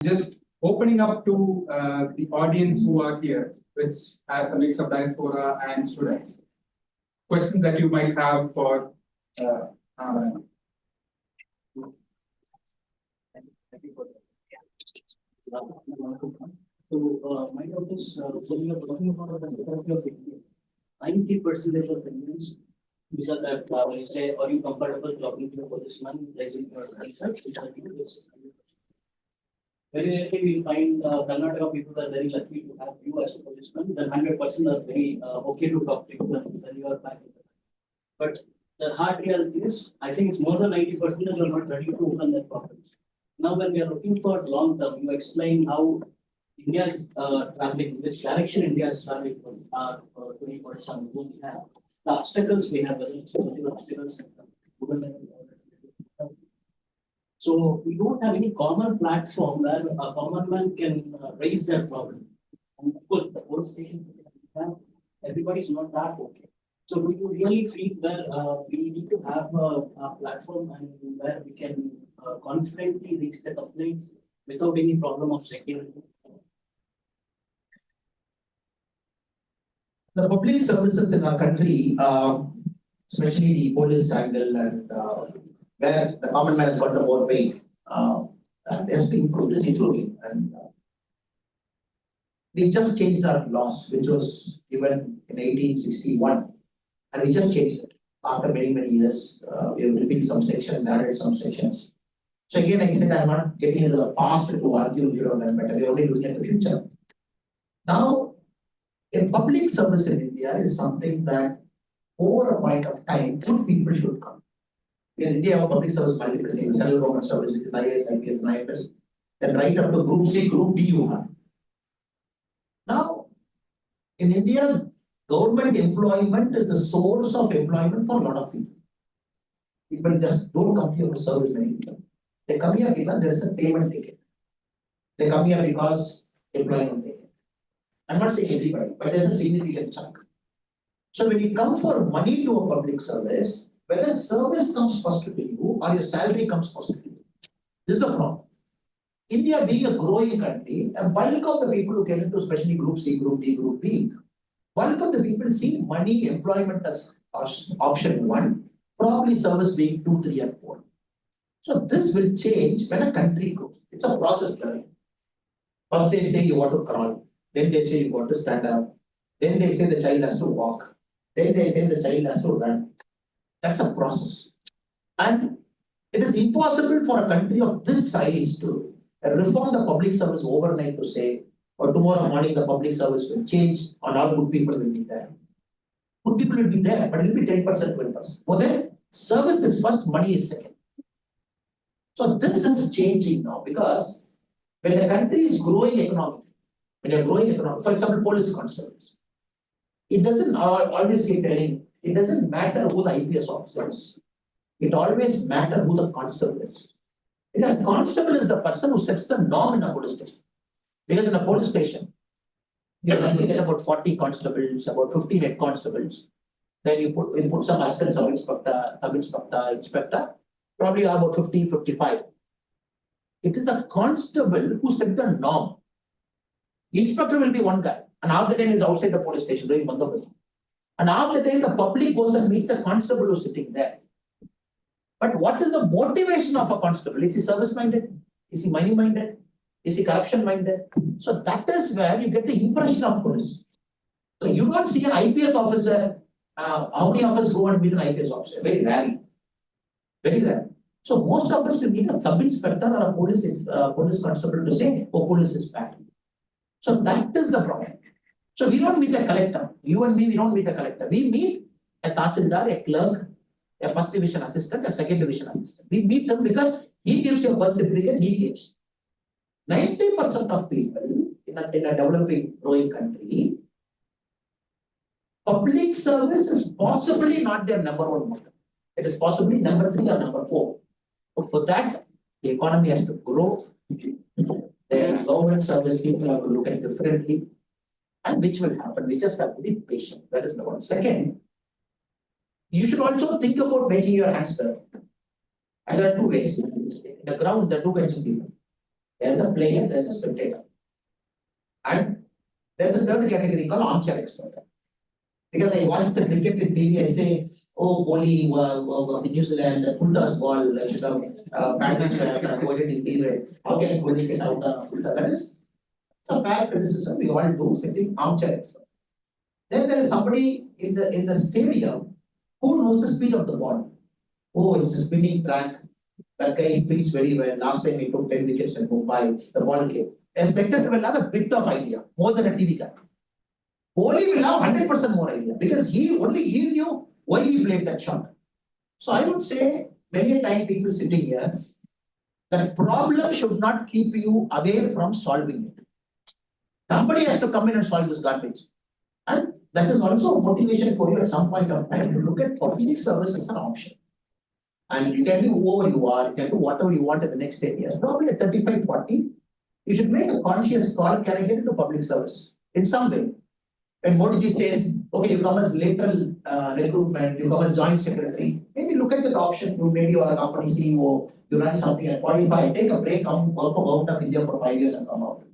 Just opening up to the audience who are here, which has a mix of diaspora and students. Questions that you might have for Amaran. Thank you for that. So, my doubt is, when you are talking about the majority of Indians, 90% of Indians, these are that when you say, are you comfortable talking to a policeman, raising your research, which are you, very rarely we find Karnataka people are very lucky to have you as a policeman. Then 100% are very okay to talk to you when you are back. But the hard reality is, I think it's more than 90% are not ready to open their problems. Now, when we are looking for long term, you explain how India is traveling, which direction India is traveling for 2047. We have the obstacles we have, whether it's political obstacles, so we don't have any common platform where a common man can raise their problem. And of course, the whole station have everybody is not that okay. So do you really feel that we need to have a platform and where we can confidently raise the complaint without any problem of security? The public services in our country, especially the police angle and where the common man has got the more weight, and has been improved, is improving. And we just changed our laws, which was given in 1861, and we just changed it. After many, many years, we have repealed some sections, added some sections. So again, I said I'm not getting into the past to argue here on that matter. We're only looking at the future. Now, a public service in India is something that over a point of time, good people should come. In India, our public service multiple things, central government service, which is IAS, IPS, and IFS, then right up to Group C, Group D you have. Now, in India, government employment is the source of employment for a lot of people. People just don't come here to service many people. They come here because there is a payment ticket. They come here because employment ticket. I'm not saying everybody, but there's a significant chunk. So when you come for money to a public service, whether service comes first to you or your salary comes first to you, this is the problem. India being a growing country, a bulk of the people who get into especially Group C, Group D, Group B, bulk of the people see money, employment as option one, probably service being 2, 3, and 4. So this will change when a country grows. It's a process learning. First they say you want to crawl, then they say you want to stand up, then they say the child has to walk, then they say the child has to run. That's a process. And it is impossible for a country of this size to reform the public service overnight to say, or tomorrow morning the public service will change and all good people will be there. Good people will be there, but it will be 10%, 20%. For them, service is first, money is second. So this is changing now because when the country is growing economically, when you're growing economically, for example, police constables, it doesn't always keep telling, it doesn't matter who the IPS officer is. It always matters who the constable is. Because the constable is the person who sets the norm in a police station. Because in a police station, you get about 40 constables, about 15 head constables. Then you put some assistant inspector, probably about 50, 55. It is the constable who set the norm. Inspector will be one guy, and half the time is outside the police station doing bandobast. And half the time the public goes and meets the constable who is sitting there. But what is the motivation of a constable? Is he service minded? Is he money minded? Is he corruption minded? So that is where you get the impression of police. So you don't see an IPS officer. How many of us go and meet an IPS officer? Very rarely. Very rare. So most of us will meet a sub-inspector or a police constable to say, oh, police is bad. So that is the problem. So we don't meet a collector. You and me, we don't meet a collector. We meet a tahsildar, a clerk, a first division assistant, a second division assistant. We meet them because he gives you a birth certificate, he gives. 90% of people in a developing, growing country, public service is possibly not their number one motive. It is possibly number 3 or number 4. But for that, the economy has to grow. Their government service people have to look at differently. And which will happen. We just have to be patient. That is number one. Second, you should also think about making your hands dirty. And there are two ways. In the ground, there are two kinds of people. There's a player, there's a spectator. And there's a third category called armchair expert. Because I watch the cricket in TV, I say, oh, Kohli, in New Zealand, the full toss ball, should have batted and avoided in the how can Kohli get out on a full toss? That is a fair criticism we all do, sitting armchair expert. Then there is somebody in the stadium who knows the speed of the ball. Oh, it's a spinning track. That guy spins very well. Last time he took 10 wickets in Mumbai, the ball came. A spectator will have a bit of idea, more than a TV guy. Kohli will have 100% more idea because he knew why he played that shot. So I would say many a time people sitting here, the problem should not keep you away from solving it. Somebody has to come in and solve this garbage. And that is also a motivation for you at some point of time to look at public service as an option. And you can be whoever you are, you can do whatever you want in the next 10 years. Probably at 35, 40, you should make a conscious call, can I get into public service in some way? When Modi ji says, okay, you come as lateral recruitment, you come as joint secretary, maybe look at that option. Maybe you are a company CEO, you run something at 45, take a break, come work for Government of India for 5 years and come out.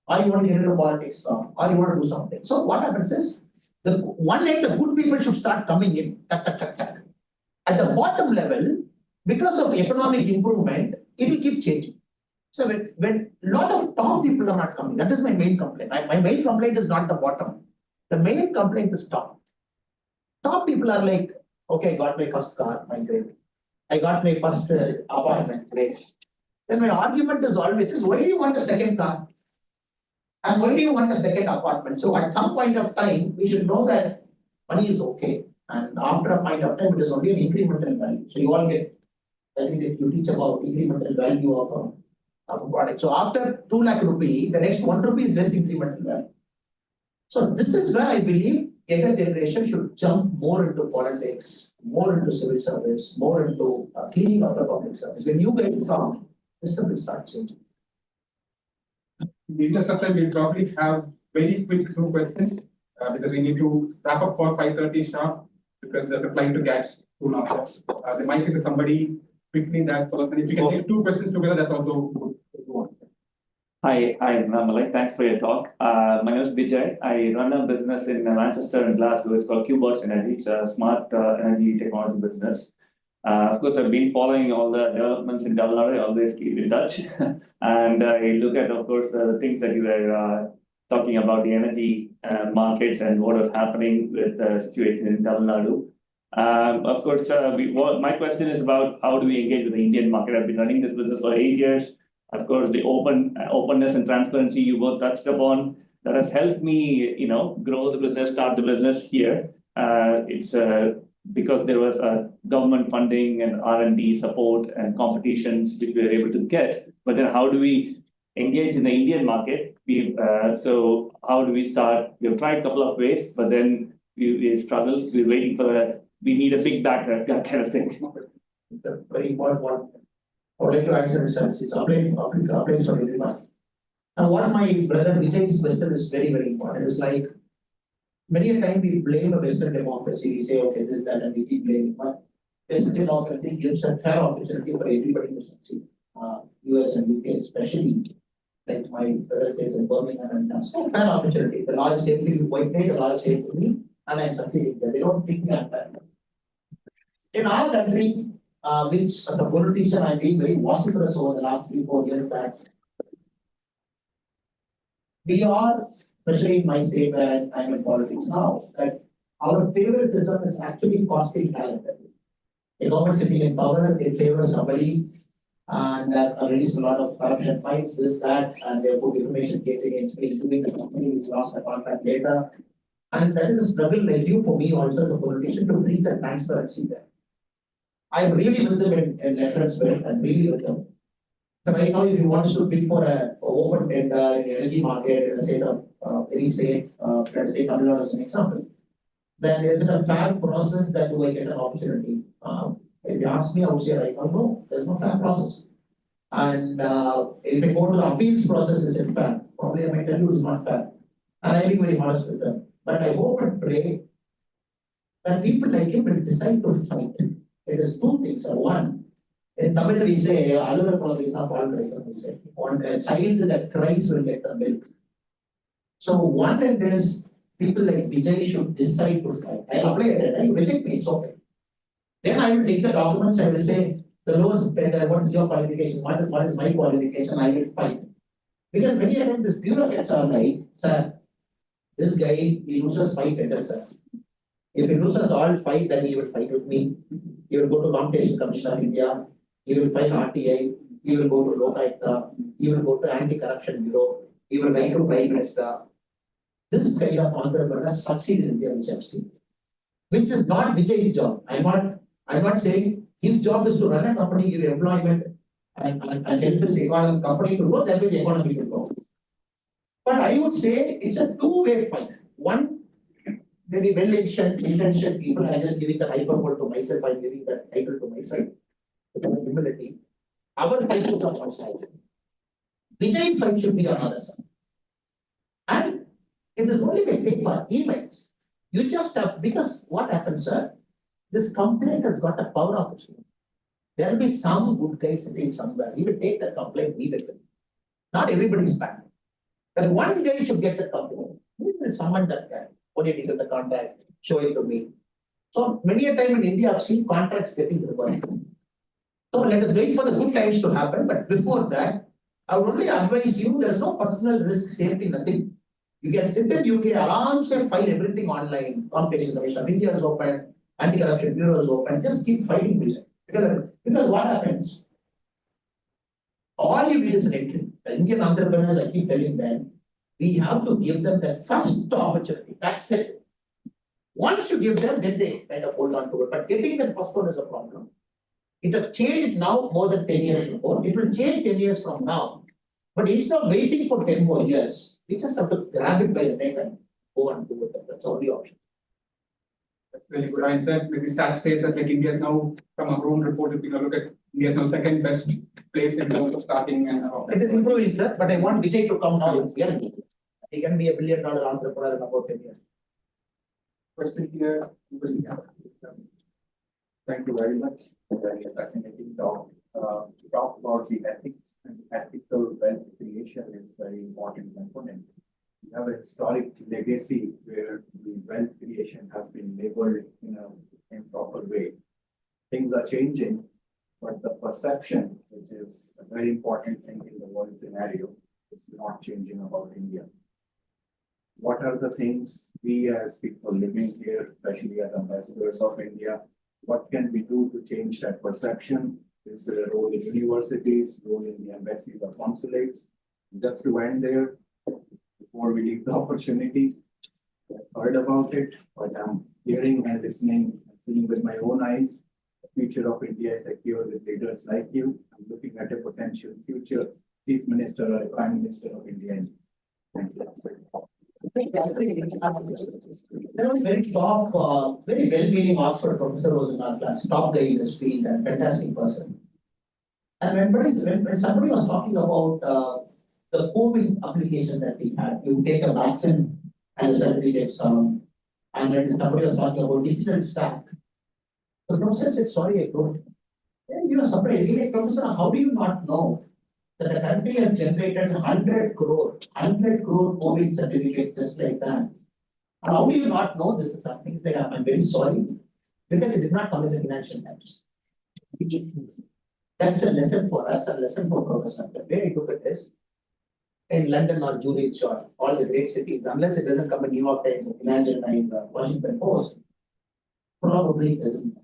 Or you want to get into politics, or you want to do something. So what happens is, the one end, the good people should start coming in, tuck, tuck, tuck, tuck. At the bottom level, because of economic improvement, it will keep changing. So when a lot of top people are not coming, that is my main complaint. My main complaint is not the bottom. The main complaint is top. Top people are like, okay, I got my first car, fine, great. I got my first apartment, great. Then my argument is always, why do you want a second car? And why do you want a second apartment? So at some point of time, we should know that money is okay. And after a point of time, it is only an incremental value. So you all get, I think that you teach about incremental value of a product. So after 2 lakh rupee, the next 1 rupee is less incremental value. So this is where I believe younger generation should jump more into politics, more into civil service, more into cleaning up the public service. When you get come, the system will start changing. In the interest of time, we'll probably have very quick 2 questions because we need to wrap up for 5:30 sharp because there's a flight to catch soon after. The mic is with somebody quickly that person. If you can take 2 questions together, that's also good. Hi, Annamalai. Thanks for your talk. My name is Vijay. I run a business in Manchester and Glasgow. It's called Qbox Energy. It's a smart energy technology business. Of course, I've been following all the developments in Tamil Nadu. I always keep in touch. And I look at, of course, the things that you were talking about, the energy markets and what is happening with the situation in Tamil Nadu. Of course, my question is about how do we engage with the Indian market? I've been running this business for 8 years. Of course, the openness and transparency you both touched upon, that has helped me, grow the business, start the business here. It's because there was government funding and R&D support and competitions which we were able to get. But then how do we engage in the Indian market? So how do we start? We've tried a couple of ways, but then we struggle. We're waiting for we need a big backer, that kind of thing. The very important one. I would like to answer this. It's applies for everyone. Now, what my brother Vijay's question is very, very important. It's like many a time we blame a Western democracy. We say, okay, this, that, and we keep blaming. But Western democracy gives a fair opportunity for everybody to succeed. US and UK especially, like my brother says in Birmingham and that's a fair opportunity. The law is safe for you, white pay, the law is safe for me, and I'm succeeding there. They don't think me unfair. In our country, which as a politician I've been very vociferous over the last 3-4 years that we are, especially in my state where I'm in politics now, that our favoritism is actually costing talent. The government sitting in power, they favor somebody and that released a lot of corruption fights, this, that, and they put information case against me, including the company which lost the contract later. And that is a struggle like you for me also as a politician to bring the transparency there. I'm really with them in letters, I'm really with them. So right now, if you want to bid for an open tender in the energy market in a state of any state, let us say Tamil Nadu as an example, then is it a fair process that do I get an opportunity? If you ask me, I would say right now, no, there's no fair process. And if I go to the appeals process, is it fair? Probably I might tell you it's not fair. And I'm being very honest with them. But I hope and pray that people like him will decide to fight. It is 2 things. One, In Tamil, we say, we say, on a child that cries will get the milk. So one end is people like Vijay should decide to fight. I apply it, I reject me, it's okay. Then I will take the documents, I will say, the lowest bidder, what is your qualification, what is my qualification, I will fight. Because many times this bureaucrats are like, sir, this guy, he loses 5 tenders, sir. If he loses all 5, then he will fight with me. He will go to Competition Commission of India. He will file RTI. He will go to Lokayukta. He will go to Anti-Corruption Bureau. He will write to Prime Minister. This kind of entrepreneurs succeed in India, which I've seen. Which is not Vijay's job. I'm not saying his job is to run a company, give employment, and help his company to grow, that way the economy will grow. But I would say it's a two-way fight. One, very well-intentioned people are just giving the hyperbole to myself, I'm giving that title to myself. With humility. Our fight is on one side. Vijay's fight should be on the other side. And it is only by paper, emails. You just have, because what happens, sir? This complaint has got a power of its own. There will be some good guys sitting somewhere. He will take that complaint immediately. Not everybody's bad. That one guy should get the complaint. He will summon that guy. What did you get the contract? Show it to me. So many a time in India, I've seen contracts getting reversed. So let us wait for the good times to happen. But before that, I would only advise you, there's no personal risk, safety, nothing. You can sit in UK, say file everything online. Competition Commission of India is open, Anti-Corruption Bureau is open. Just keep fighting with it. Because what happens? All you need is an entry. The Indian entrepreneurs, I keep telling them, we have to give them that first opportunity. That's it. Once you give them, then they kind of hold on to it. But getting that first one is a problem. It has changed now more than 10 years before. It will change 10 years from now. But instead of waiting for 10 more years, we just have to grab it by the neck and go and do it. That's the only option. That's really good answer. Maybe stats says that like India is now, from our own report, if we look at India is now second best place in terms of starting and It is improving, sir, but I want Vijay to come now. Yeah. He can be $1 billion entrepreneur in about 10 years. question here. Thank you very much. Very fascinating talk. To talk about the ethics and ethical wealth creation is very important component. We have a historic legacy where the wealth creation has been labeled in an improper way. Things are changing, but the perception, which is a very important thing in the world scenario, is not changing about India. What are the things we as people living here, especially as ambassadors of India, what can we do to change that perception? Is there a role in universities, role in the embassies or consulates? Just to end there, before we leave the opportunity, I've heard about it, but I'm hearing and listening and seeing with my own eyes. The future of India is secure with leaders like you. I'm looking at a potential future Chief Minister or a Prime Minister of India. Thank you. There was very top, very well-meaning Oxford professor was in our class, top guy in the field and fantastic person. And when somebody was talking about the COVID application that we had, you take a vaccine and the certificates come, and then somebody was talking about digital stack. The professor said, sorry, I don't. Then you are surprised, like, Professor, how do you not know that the country has generated 100 crore COVID certificates just like that? And how do you not know this is something that I'm very sorry, because it did not come in the Financial Times. That's a lesson for us, a lesson for Professor. The way I look at this, in London or Zurich or all the great cities, unless it doesn't come in New York Times, Financial Times, Washington Post, probably it doesn't.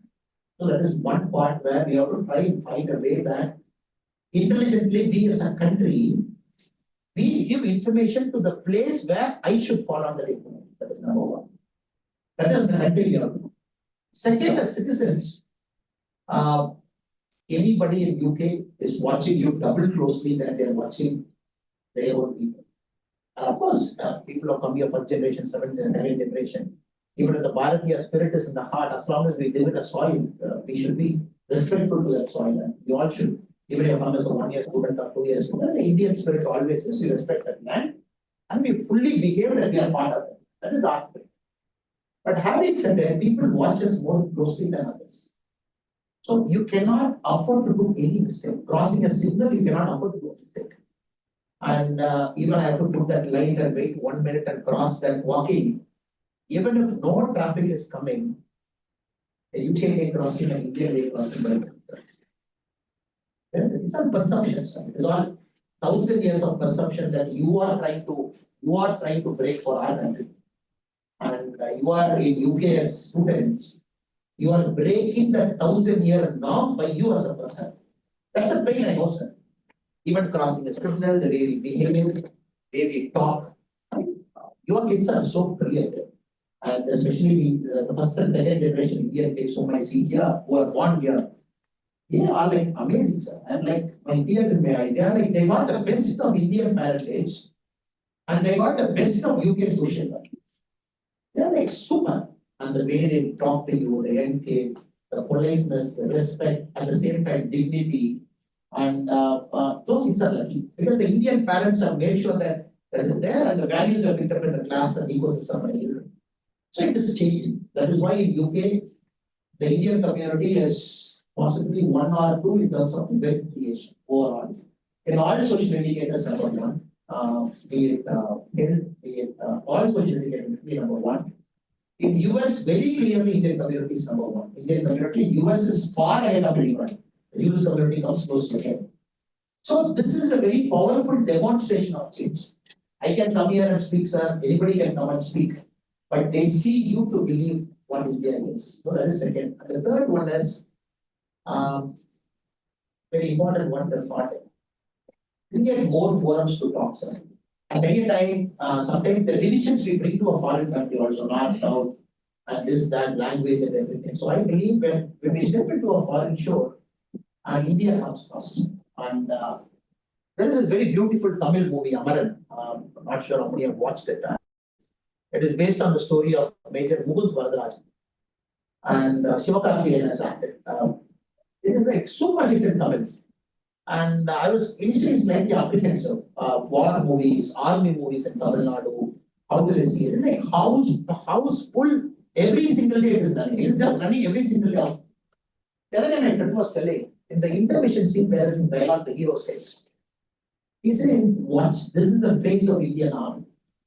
So that is one part where we have to try and find a way that intelligently we as a country, we give information to the place where I should fall under information. That is number one. That is the country we have. Second, as citizens, anybody in UK is watching you double closely than they are watching their own people. And of course, people who come here first generation, seventh and ninth generation, even if the Bharatiya spirit is in the heart, as long as we live in a soil, we should be respectful to that soil. And we all should, even if you come as a 1 year student or 2 years student, the Indian spirit always is we respect that land and we fully behave that we are part of it. That is our spirit. But having said that, people watch us more closely than others. So you cannot afford to do any mistake. Crossing a signal, you cannot afford to do a mistake. And even I have to put that light and wait 1 minute and cross that walking. Even if no traffic is coming, the UK way crossing and India way crossing by it's a perception, sir. It's all 1,000 years of perception that you are trying to break for our country. And you are in UK as students, you are breaking that 1,000-year norm by you as a person. That's a pain, I know, sir. Even crossing the signal, the way we behave, the way we talk. Your kids are so brilliant. And especially the first and second generation Indian kids whom I see here, who are born here, they are like amazing, sir. And like my tears in my eyes, they are like, they got the best of Indian parentage and they got the best of UK social life. They are like super. And the way they talk to you, the young kid, the politeness, the respect, at the same time dignity. And those things are lucky. Because the Indian parents have made sure that that is there and the values are picked up in the class and ecosystem. So it is changing. That is why in UK, the Indian community is possibly 1 or 2 in terms of wealth creation overall. In all social indicators, number 1, be it health, be it all social indicators, number 1. In US, very clearly Indian community is number 1. Indian community, US is far ahead of everyone. The US community comes close to him. So this is a very powerful demonstration of change. I can come here and speak, sir. Anybody can come and speak. But they see you to believe what India is. So that is second. And the third one is very important one, the part. We get more forums to talk, sir. And many times, sometimes the divisions we bring to a foreign country also, north, south, and this, that, language and everything. So I believe when we step into a foreign shore, and India comes first. And there is a very beautiful Tamil movie, Amaran. I'm not sure how many have watched it. It is based on the story of Major Mukund Varadarajan. And Sivakarthikeyan has acted. It is like super hit in Tamil. And I was initially slightly apprehensive. War movies, army movies in Tamil Nadu. How will I see it? It's like the house full every single day it is running. It is just running every single day. My friend was telling, in the intermission scene, there is this dialogue the hero says. He says, watch, this is the face of Indian army.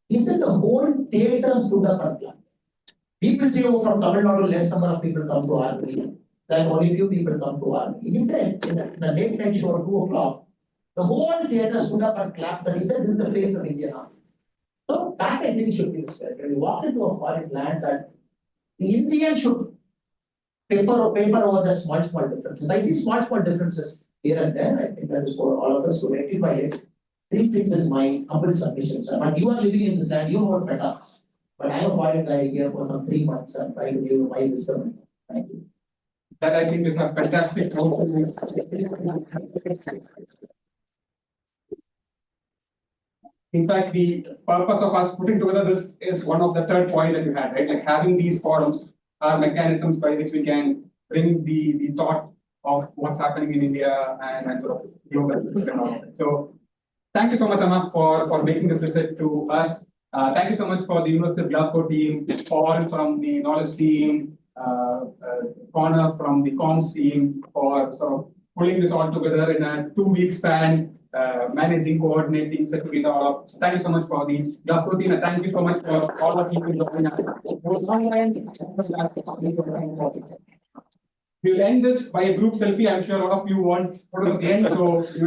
He said the whole theatre stood up and clapped. People say, oh, from Tamil Nadu, less number of people come to army. Then only few people come to army. He said, in a late night show at 2 o'clock, the whole theatre stood up and clapped. And he said, this is the face of Indian army. So that I think should be respected. When you walk into a foreign land, that the Indian should paper over that small differences. I see small differences here and there. I think that is for all of us to rectify it. 3 things is my humble submission, sir. But you are living in this land, you know better. But I am a foreign guy here for some 3 months and trying to give you my wisdom. Thank you. That I think is a fantastic note. In fact, the purpose of us putting together this is one of the third point that you had, right? Like having these forums are mechanisms by which we can bring the thought of what's happening in India and sort of global. So thank you so much, Amma, for making this visit to us. Thank you so much for the University of Glasgow team, Paul from the knowledge team, Connor from the comms team for sort of pulling this all together in a 2-week span, managing, coordinating, setting it all up. So thank you so much for the Glasgow team, and thank you so much for all the people joining us. We'll end this by a group selfie. I'm sure a lot of you want photos at the end, so we will